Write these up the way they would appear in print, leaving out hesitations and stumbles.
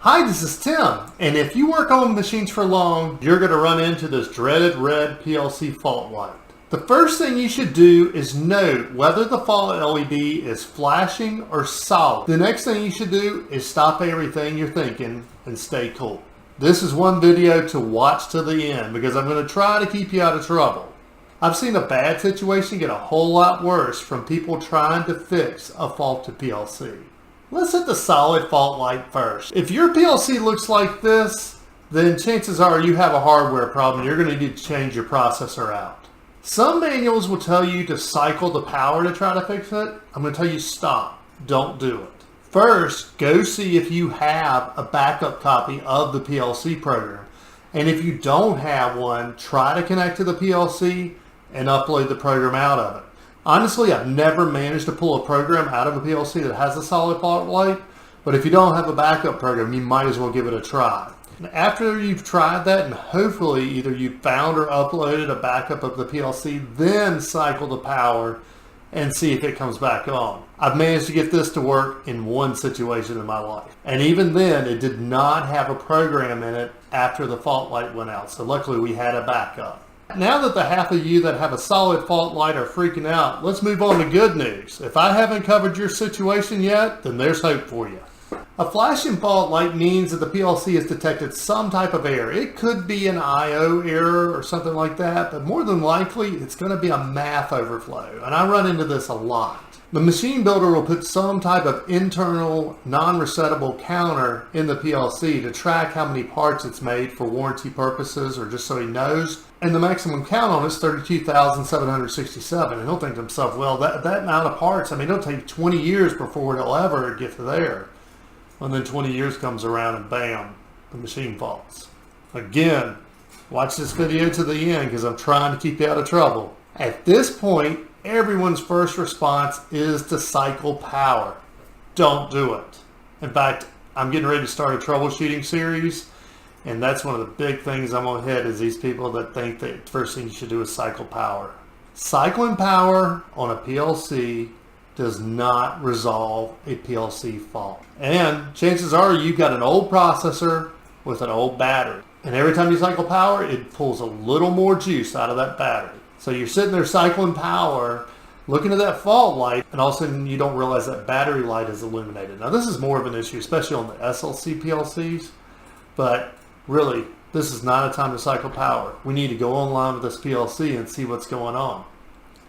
Hi, this is Tim, and if you work on machines for long, you're going to run into this dreaded red PLC fault light. The first thing you should do is note whether the fault LED is flashing or solid. The next thing you should do is stop everything you're thinking and stay cool. This is one video to watch to the end because I'm going to try to keep you out of trouble. I've seen a bad situation get a whole lot worse from people trying to fix a faulted PLC. Let's hit the solid fault light first. If your PLC looks like this, then chances are you have a hardware problem. You're going to need to change your processor out. Some manuals will tell you to cycle the power to try to fix it. I'm going to tell you stop. Don't do it. First, go see if you have a backup copy of the PLC program. And if you don't have one, try to connect to the PLC and upload the program out of it. Honestly, I've never managed to pull a program out of a PLC that has a solid fault light, but if you don't have a backup program, you might as well give it a try. And after you've tried that and hopefully either you found or uploaded a backup of the PLC, then cycle the power and see if it comes back on. I've managed to get this to work in one situation in my life. And even then, it did not have a program in it after the fault light went out. So luckily we had a backup. Now that the half of you that have a solid fault light are freaking out, let's move on to good news. If I haven't covered your situation yet, then there's hope for you. A flashing fault light means that the PLC has detected some type of error. It could be an I/O error or something like that, but more than likely it's going to be a math overflow. And I run into this a lot. The machine builder will put some type of internal non-resettable counter in the PLC to track how many parts it's made for warranty purposes or just so he knows. And the maximum count on it is 32,767. And he'll think to himself, well, that amount of parts, I mean, it'll take 20 years before it'll ever get to there. And then 20 years comes around and bam, the machine faults. Again, watch this video to the end because I'm trying to keep you out of trouble. At this point, everyone's first response is to cycle power. Don't do it. In fact, I'm getting ready to start a troubleshooting series, and that's one of the big things I'm going to hit is these people that think that the first thing you should do is cycle power. Cycling power on a PLC does not resolve a PLC fault. And chances are you've got an old processor with an old battery. And every time you cycle power, it pulls a little more juice out of that battery. So you're sitting there cycling power, looking at that fault light, and all of a sudden you don't realize that battery light is illuminated. Now this is more of an issue, especially on the SLC PLCs, but really, this is not a time to cycle power. We need to go online with this PLC and see what's going on.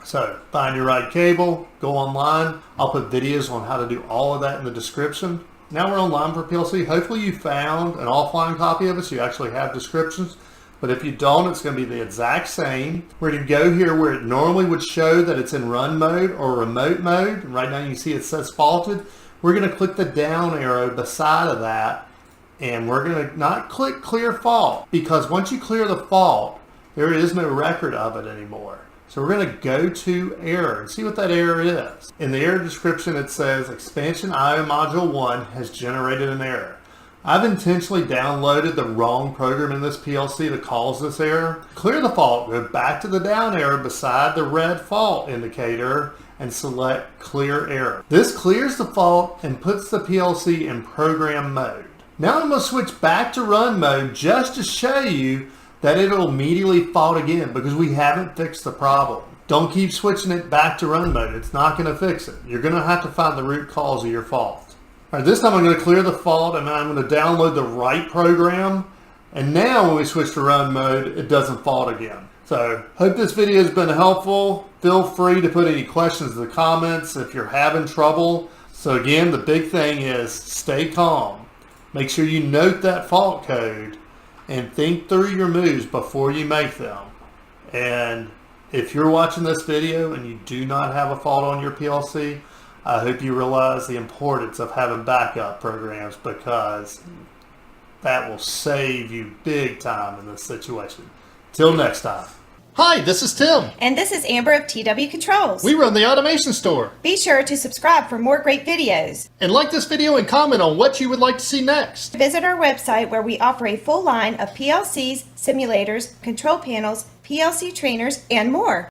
So find your right cable, go online. I'll put videos on how to do all of that in the description. Now we're online for PLC. Hopefully you found an offline copy of it so you actually have descriptions. But if you don't, it's going to be the exact same. We're going to go here where it normally would show that it's in run mode or remote mode. And right now you see it says faulted. We're going to click the down arrow beside of that. And we're going to not click clear fault because once you clear the fault, there is no record of it anymore. So we're going to go to error and see what that error is. In the error description, it says expansion IO module 1 has generated an error. I've intentionally downloaded the wrong program in this PLC to cause this error. Clear the fault, go back to the down arrow beside the red fault indicator and select clear error. This clears the fault and puts the PLC in program mode. Now I'm going to switch back to run mode just to show you that it'll immediately fault again because we haven't fixed the problem. Don't keep switching it back to run mode. It's not going to fix it. You're going to have to find the root cause of your fault. All right, this time I'm going to clear the fault and I'm going to download the right program. And now when we switch to run mode, it doesn't fault again. So hope this video has been helpful. Feel free to put any questions in the comments if you're having trouble. So again, the big thing is stay calm. Make sure you note that fault code and think through your moves before you make them. And if you're watching this video and you do not have a fault on your PLC, I hope you realize the importance of having backup programs because that will save you big time in this situation. Till next time. Hi, this is Tim. And this is Amber of TW Controls. We run the automation store. Be sure to subscribe for more great videos. And like this video and comment on what you would like to see next. Visit our website where we offer a full line of PLCs, simulators, control panels, PLC trainers, and more.